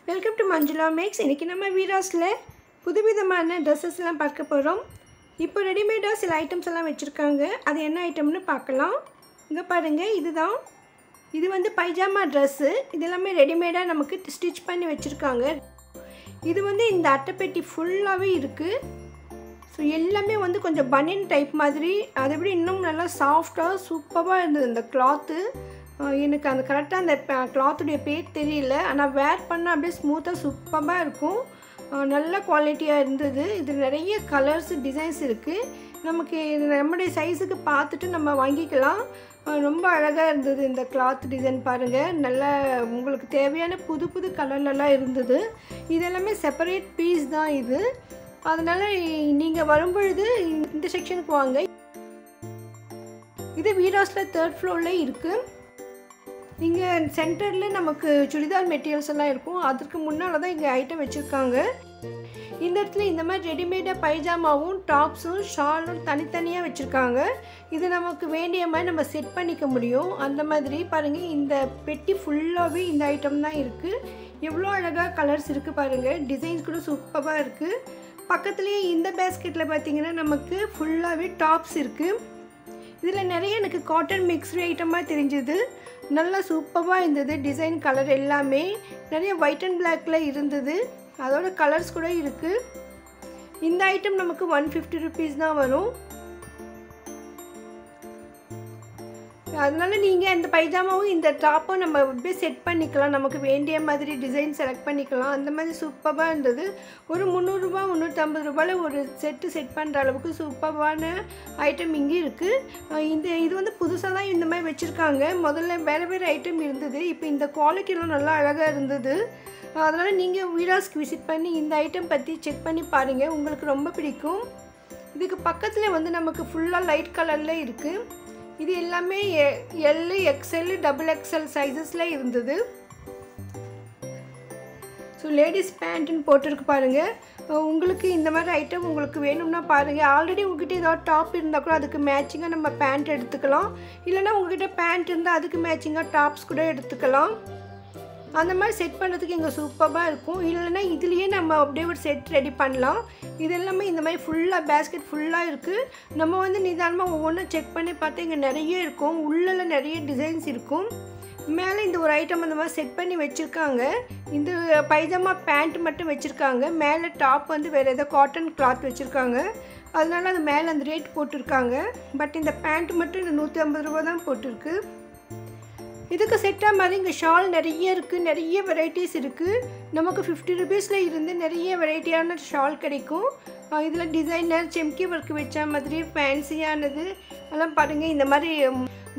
Welcome to Manjula maths. இன்றைக்கி நம்ம வீராஸில் புதுவிதமான ட்ரெஸ்ஸஸ்லாம் பார்க்க போகிறோம். இப்போ ரெடிமேடாக சில ஐட்டம்ஸ் எல்லாம் வச்சுருக்காங்க. அது என்ன ஐட்டம்னு பார்க்கலாம். இங்கே பாருங்கள், இது வந்து பைஜாமா ட்ரெஸ்ஸு. இது எல்லாமே ரெடிமேடாக நமக்கு ஸ்டிச் பண்ணி வச்சுருக்காங்க. இது வந்து இந்த அட்டைப்பெட்டி ஃபுல்லாகவே இருக்குது. ஸோ எல்லாமே வந்து கொஞ்சம் பனியன் டைப் மாதிரி, அதை விட இன்னும் நல்லா சாஃப்டாக சூப்பராக இருந்தது இந்த கிளாத்து. எனக்கு அந்த கரெக்டாக அந்த கிளாத்துடைய பேர் தெரியல, ஆனால் வேர் பண்ணால் அப்படியே ஸ்மூத்தாக சூப்பராக இருக்கும். நல்ல குவாலிட்டியாக இருந்தது. இது நிறைய கலர்ஸ் டிசைன்ஸ் இருக்குது. நமக்கு நம்முடைய சைஸுக்கு பார்த்துட்டு நம்ம வாங்கிக்கலாம். ரொம்ப அழகாக இருந்தது இந்த கிளாத் டிசைன் பாருங்கள். நல்லா உங்களுக்கு தேவையான புது புது கலர்லலாம் இருந்தது. இதெல்லாமே செப்பரேட் பீஸ் தான் இது. அதனால் நீங்கள் வரும்பொழுது இந்த செக்ஷனுக்கு வாங்க. இது வீராஸில் 3rd ஃப்ளோரில் இருக்குது. இங்கே சென்டரில் நமக்கு சுடிதார் மெட்டீரியல்ஸ் எல்லாம் இருக்கும். அதற்கு முன்னால் தான் இங்கே ஐட்டம் வச்சுருக்காங்க. இந்த இடத்துல இந்த மாதிரி ரெடிமேடாக பைஜாமாவும் டாப்ஸும் ஷாலும் தனித்தனியாக வச்சுருக்காங்க. இது நமக்கு வேண்டிய மாதிரி நம்ம செட் பண்ணிக்க முடியும். அந்த மாதிரி பாருங்கள், இந்த பெட்டி ஃபுல்லாகவே இந்த ஐட்டம் தான் இருக்குது. எவ்வளோ அழகாக கலர்ஸ் இருக்குது பாருங்கள். டிசைன்ஸ் கூட சூப்பராக இருக்குது. பக்கத்துலேயே இந்த பேஸ்கெட்டில் பார்த்திங்கன்னா நமக்கு ஃபுல்லாகவே டாப்ஸ் இருக்குது. இதில் நிறைய எனக்கு காட்டன் மிக்ஸ்டு ஐட்டமாக தெரிஞ்சுது. நல்லா சூப்பராக இருந்தது. டிசைன் கலர் எல்லாமே நிறைய ஒயிட் அண்ட் பிளாக்ல இருந்தது. அதோட கலர்ஸ் கூட இருக்குது. இந்த ஐட்டம் நமக்கு 150 ருபீஸ் தான் வரும். அதனால நீங்கள் இந்த பைஜாமாவும் இந்த டாப்பும் நம்ம அப்படியே செட் பண்ணிக்கலாம். நமக்கு வேண்டிய மாதிரி டிசைன் செலக்ட் பண்ணிக்கலாம். அந்த மாதிரி சூப்பராக இருந்தது. ஒரு 300 ரூபா 350 ரூபாயில் ஒரு செட் பண்ணுற அளவுக்கு சூப்பரான ஐட்டம் இங்கே இருக்குது. இது வந்து புதுசாக தான் இந்த மாதிரி வச்சுருக்காங்க. முதல்ல வேறு ஐட்டம் இருந்தது. இப்போ இந்த குவாலிட்டிலாம் நல்லா அழகாக இருந்தது. அதனால் நீங்கள் வீராஸ்க்கு விசிட் பண்ணி இந்த ஐட்டம் பற்றி செக் பண்ணி பாருங்கள். உங்களுக்கு ரொம்ப பிடிக்கும். இதுக்கு பக்கத்தில் வந்து நமக்கு ஃபுல்லாக லைட் கலரில் இருக்குது. இது எல்லாமே L, XL, XXL சைஸஸில் இருந்தது. ஸோ லேடிஸ் பேண்ட்டுன்னு போட்டிருக்கு பாருங்கள். உங்களுக்கு இந்த மாதிரி ஐட்டம் உங்களுக்கு வேணும்னா பாருங்கள். ஆல்ரெடி உங்கள்கிட்ட ஏதாவது டாப் இருந்தால் கூட அதுக்கு மேட்சிங்காக நம்ம பேண்ட் எடுத்துக்கலாம். இல்லைனா உங்கள்கிட்ட பேண்ட் இருந்தால் அதுக்கு மேட்சிங்காக டாப்ஸ் கூட எடுத்துக்கலாம். அந்த மாதிரி செட் பண்ணுறதுக்கு இங்கே சூப்பராக இருக்கும். இல்லைன்னா இதுலேயே நம்ம அப்படியே ஒரு செட் ரெடி பண்ணலாம். இது எல்லாமே இந்த மாதிரி ஃபுல்லாக பேஸ்கெட் ஃபுல்லாக இருக்குது. நம்ம வந்து நிதானமாக ஒவ்வொன்றும் செக் பண்ணி பார்த்தா இங்கே நிறைய இருக்கும். உள்ளெல்லாம் நிறைய டிசைன்ஸ் இருக்கும். மேலே இந்த ஒரு ஐட்டம் அந்த மாதிரி செட் பண்ணி வச்சுருக்காங்க. இந்த பைஜாமா பேண்ட் மட்டும் வச்சுருக்காங்க. மேலே டாப் வந்து வேறு ஏதோ காட்டன் கிளாத் வச்சுருக்காங்க. அதனால அது மேலே அந்த ரேட் போட்டிருக்காங்க. பட் இந்த பேண்ட் மட்டும் இந்த 150 ரூபா தான் போட்டிருக்கு. இதுக்கு செட்டாக மாதிரி இங்கே ஷால் நிறைய இருக்குது. நிறைய வெரைட்டிஸ் இருக்குது. நமக்கு 50 ருபீஸில் இருந்து நிறைய வெரைட்டியான ஷால் கிடைக்கும். இதில் டிசைனர் செம்கி ஒர்க் வச்ச மாதிரி ஃபேன்சியானது எல்லாம் பாருங்கள். இந்த மாதிரி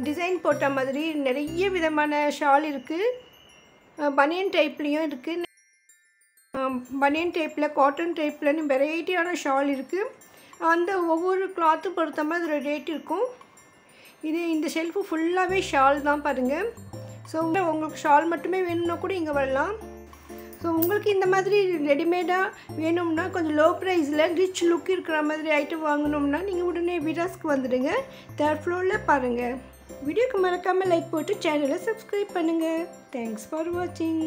டிசைன் போட்ட மாதிரி நிறைய விதமான ஷால் இருக்குது. பனியன் டைப்லேயும் இருக்குது. பனியன் டைப்பில், காட்டன் டைப்லன்னு வெரைட்டியான ஷால் இருக்குது. அந்த ஒவ்வொரு கிளாத்தும் பொறுத்த மாதிரி ஒரு ரேட் இருக்கும். இந்த ஷெல்ஃபு ஃபுல்லாகவே ஷால் தான் பாருங்கள். ஸோ உங்களுக்கு ஷால் மட்டுமே வேணும்னா கூட இங்கே வரலாம். ஸோ உங்களுக்கு இந்த மாதிரி ரெடிமேடாக வேணும்னா கொஞ்சம் லோ ப்ரைஸில் ரிச் லுக் இருக்கிற மாதிரி ஐட்டம் வாங்கணும்னா நீங்கள் உடனே வீராஸ்க்கு வந்துடுங்க. 3rd ஃப்ளோரில் பாருங்கள். வீடியோக்கு மறக்காமல் லைக் போட்டு சேனலை சப்ஸ்கிரைப் பண்ணுங்கள். தேங்க்ஸ் ஃபார் வாட்சிங்.